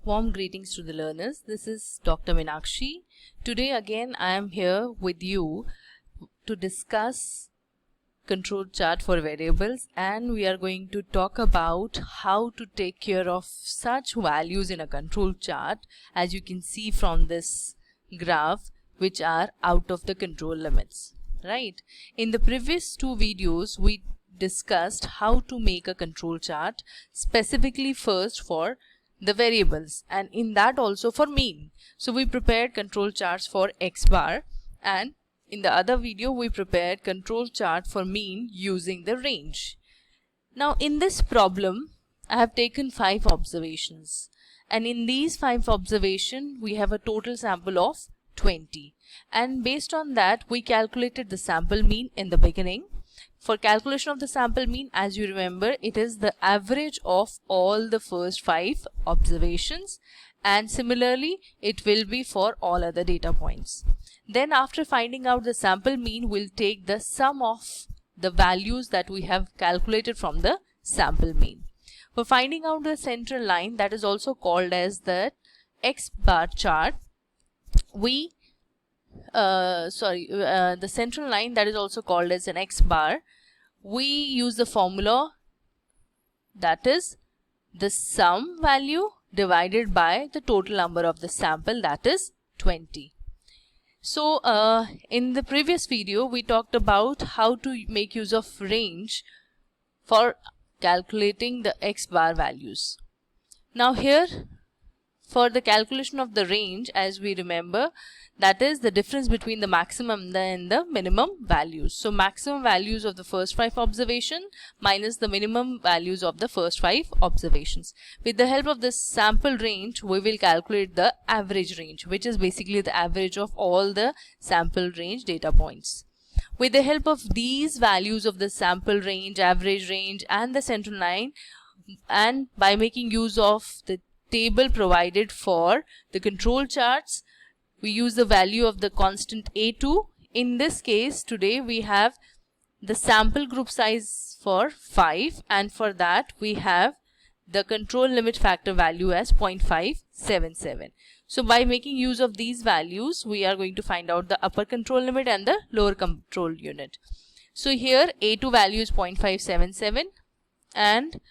Warm greetings to the learners. This is Dr. Meenakshi. Today again I am here with you to discuss control chart for variables, and we are going to talk about how to take care of such values in a control chart, as you can see from this graph, which are out of the control limits, right? In the previous two videos we discussed how to make a control chart, specifically first for the variables, and in that also for mean. So we prepared control charts for X bar, and in the other video we prepared control chart for mean using the range. Now in this problem I have taken 5 observations, and in these 5 observations we have a total sample of 20, and based on that we calculated the sample mean in the beginning. For calculation of the sample mean, as you remember, it is the average of all the first 5 observations, and similarly it will be for all other data points. Then after finding out the sample mean, we'll take the sum of the values that we have calculated from the sample mean. For finding out the central line, that is also called as the X bar chart, we the central line, that is also called as an X bar, we use the formula, that is the sum value divided by the total number of the sample, that is 20. So in the previous video we talked about how to make use of range for calculating the X bar values. Now here, for the calculation of the range, as we remember, that is the difference between the maximum and the minimum values. So maximum values of the first 5 observations minus the minimum values of the first 5 observations. With the help of this sample range, we will calculate the average range, which is basically the average of all the sample range data points. With the help of these values of the sample range, average range and the central line, and by making use of the table provided for the control charts, we use the value of the constant A2. In this case today we have the sample group size for 5, and for that we have the control limit factor value as 0.577. So by making use of these values, we are going to find out the upper control limit and the lower control unit. So here A2 value is 0.577, and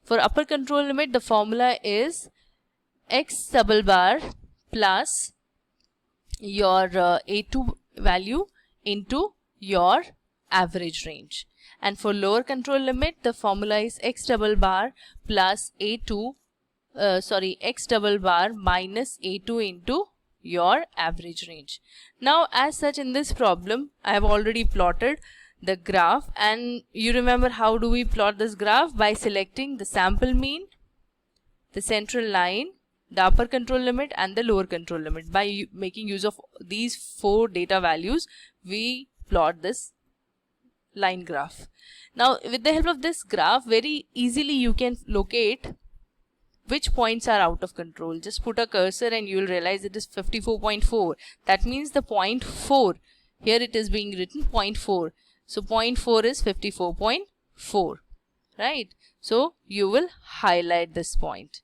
for upper control limit the formula is X double bar plus your A2 value into your average range, and for lower control limit the formula is X double bar plus X double bar minus A2 into your average range. Now as such, in this problem I have already plotted the graph, and you remember how do we plot this graph? By selecting the sample mean, the central line, the upper control limit and the lower control limit. By making use of these 4 data values, we plot this line graph. Now with the help of this graph, very easily you can locate which points are out of control. Just put a cursor and you will realize it is 54.4. That means the point 4, here it is being written 0.4. So 0.4 is 54.4, right? So you will highlight this point.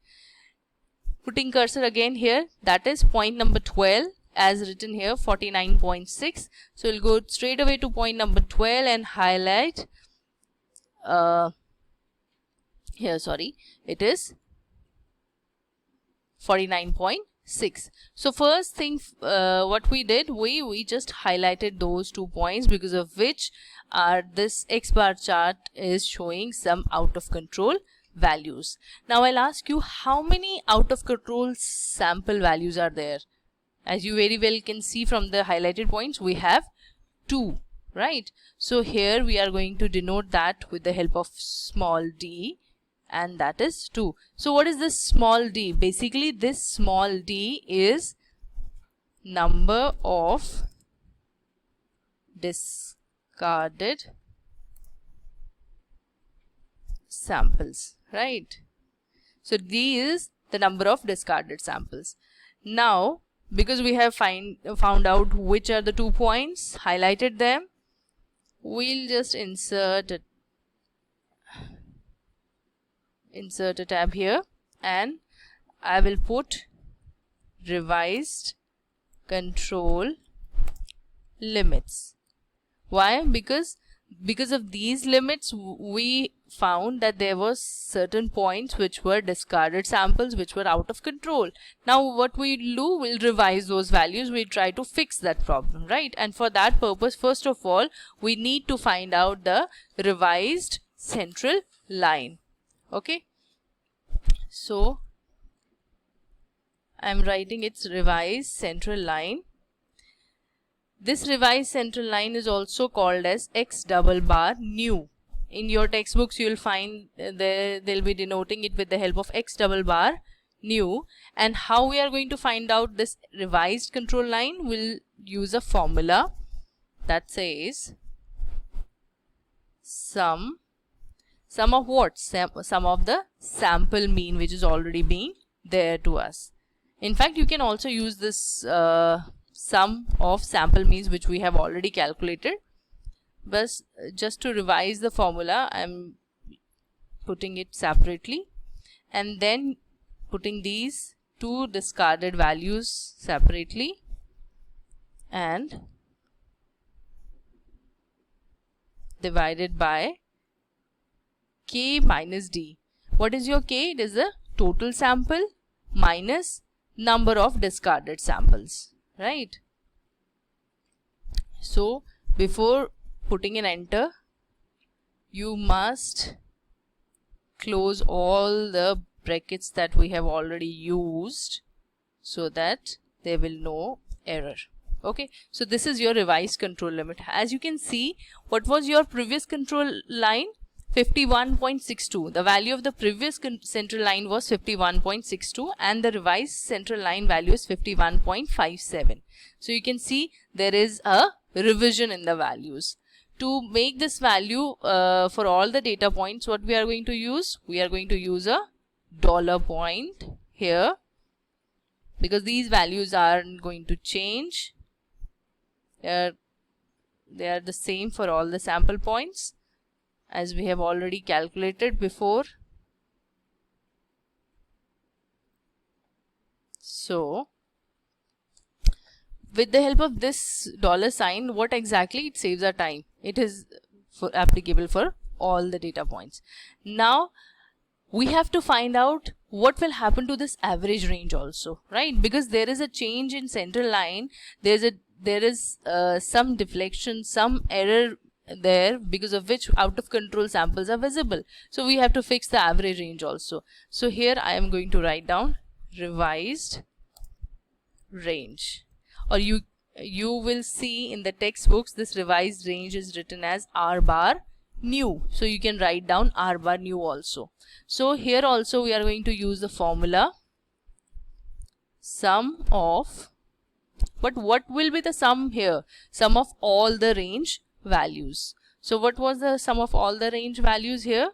Putting cursor again here, that is point number 12 as written here, 49.6. So we'll go straight away to point number 12 and highlight it is 49.6. So first thing what we did, we just highlighted those 2 points, because of which this X bar chart is showing some out of control values. Now I'll ask you, how many out of control sample values are there? As you very well can see from the highlighted points, we have 2, right? So here we are going to denote that with the help of small d, and that is 2. So what is this small d? Basically this small d is number of discarded samples, right? So d is the number of discarded samples. Now because we have found out which are the 2 points, highlighted them, we'll just insert a tab here, and I will put revised control limits. Why? Because of these limits we found that there were certain points which were discarded samples which were out of control. Now what we'll do, we'll revise those values, we'll try to fix that problem, right? And for that purpose, first of all, we need to find out the revised central line. Okay, so I'm writing its revised central line. This revised central line is also called as X double bar new. In your textbooks you will find they'll be denoting it with the help of X double bar new. And how we are going to find out this revised control line? We'll use a formula that says sum of what? Sum of the sample mean which is already being there to us. In fact, you can also use this sum of sample means which we have already calculated. But just to revise the formula, I am putting it separately and then putting these two discarded values separately and divided by K minus D. What is your K? It is the total sample minus number of discarded samples, right? So before putting an enter, you must close all the brackets that we have already used so that there will no error. Okay, so this is your revised control limit. As you can see, what was your previous control line? 51.62. The value of the previous central line was 51.62 and the revised central line value is 51.57. So you can see there is a revision in the values. To make this value for all the data points, what we are going to use? We are going to use a dollar point here because these values aren't going to change. They are the same for all the sample points as we have already calculated before. So with the help of this dollar sign, what exactly? It saves our time. It is applicable for all the data points. Now we have to find out what will happen to this average range also, right? Because there is a change in central line, there is some deflection, some error there, because of which out of control samples are visible. So we have to fix the average range also. So here I am going to write down revised range, or you will see in the textbooks this revised range is written as R bar new. So you can write down R bar new also. So here also we are going to use the formula sum of, but what will be the sum here? Sum of all the range values. So what was the sum of all the range values here?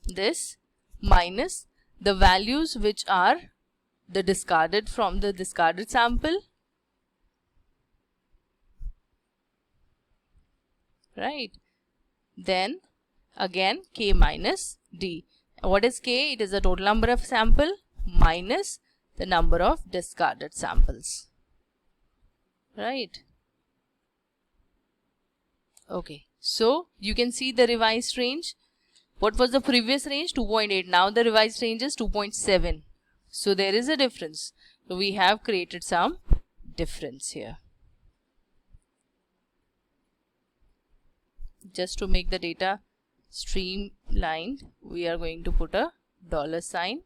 This minus the values which are the discarded from the discarded sample, right? Then again K minus D. What is K? It is the total number of sample minus the number of discarded samples, right? Okay, so you can see the revised range. What was the previous range? 2.8. Now the revised range is 2.7. So there is a difference. So we have created some difference here. Just to make the data streamlined, we are going to put a dollar sign.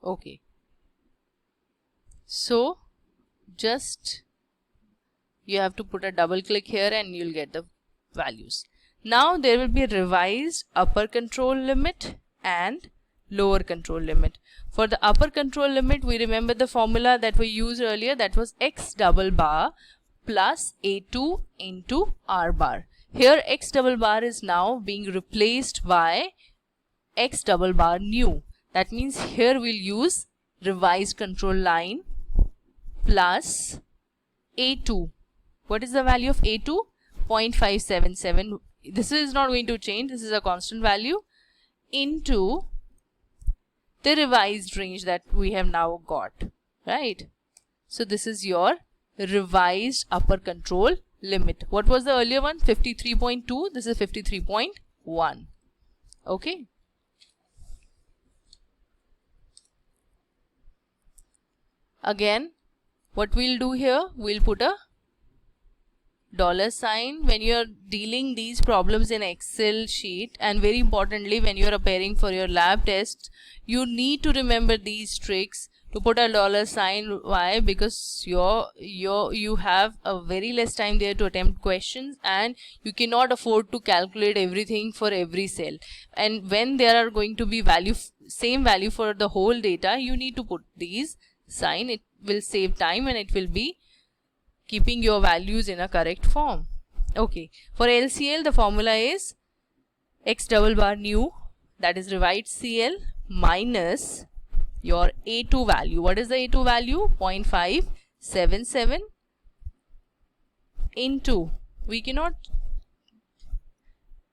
Okay, so just you have to put a double click here and you'll get the values. Now there will be a revised upper control limit and lower control limit. For the upper control limit, we remember the formula that we used earlier, that was X double bar plus A2 into R bar. Here X double bar is now being replaced by X double bar new. That means here we'll use revised control line plus A2. What is the value of A2? 0.577. This is not going to change. This is a constant value into the revised range that we have now got, right? So this is your revised upper control limit. What was the earlier one? 53.2. This is 53.1. Okay. Again, what we'll do here, we'll put a $sign when you're dealing these problems in Excel sheet, and very importantly when you're preparing for your lab test, you need to remember these tricks to put a $sign. Why? Because you have a very less time there to attempt questions, and you cannot afford to calculate everything for every cell, and when there are going to be same value for the whole data, you need to put these sign. It will save time and it will be keeping your values in a correct form. Okay, for LCL the formula is X double bar new, that is revised CL, minus your A2 value. What is the A2 value? 0.577 into, we cannot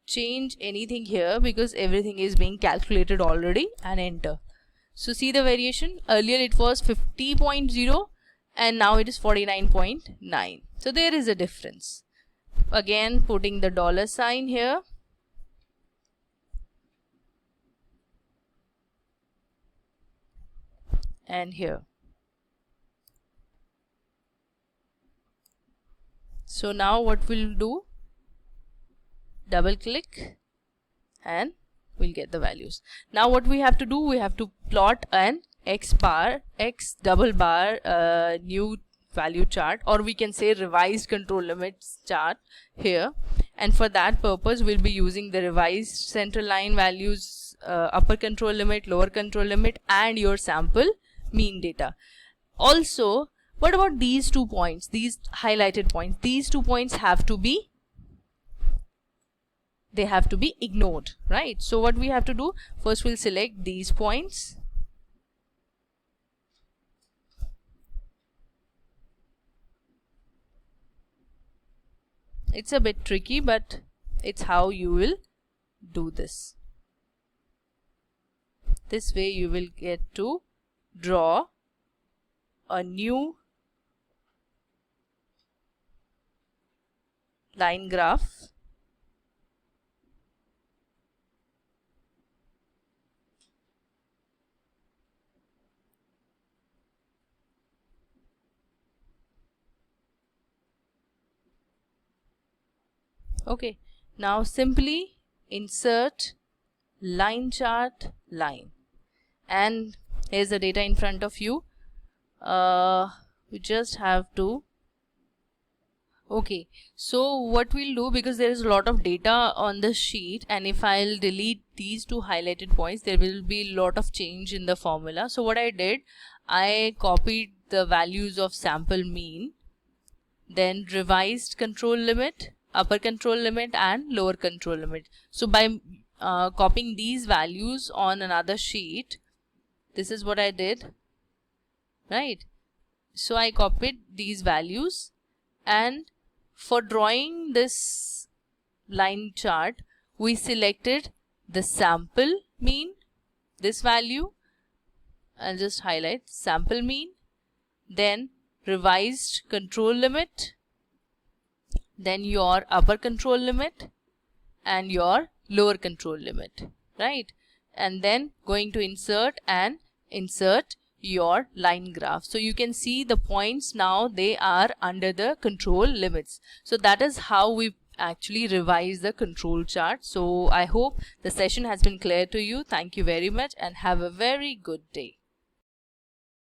change anything here because everything is being calculated already, and enter. So see the variation. Earlier it was 50.0 and now it is 49.9. So there is a difference. Again putting the $sign here. And here. So now what we'll do, double click and we'll get the values. Now what we have to do, we have to plot an X double bar new value chart, or we can say revised control limits chart here, and for that purpose we'll be using the revised central line values, upper control limit, lower control limit, and your sample mean data. Also, what about these 2 points, these highlighted points? These 2 points have to be ignored, right? So what we have to do, first we'll select these points, it's a bit tricky but it's how you will do this. This way you will get to draw a new line graph . Okay, now simply insert line chart line, and here's the data in front of you. We just have to, okay, so what we'll do, because there is a lot of data on the sheet, and if I'll delete these 2 highlighted points, there will be a lot of change in the formula. So what I did, I copied the values of sample mean, then revised control limit, upper control limit, and lower control limit. So by copying these values on another sheet, this is what I did, right? So I copied these values, and for drawing this line chart, we selected the sample mean, this value, I'll just highlight sample mean, then revised control limit, then your upper control limit and your lower control limit, right? And then going to insert and insert your line graph. So you can see the points now, they are under the control limits. So that is how we actually revise the control chart. So I hope the session has been clear to you. Thank you very much and have a very good day.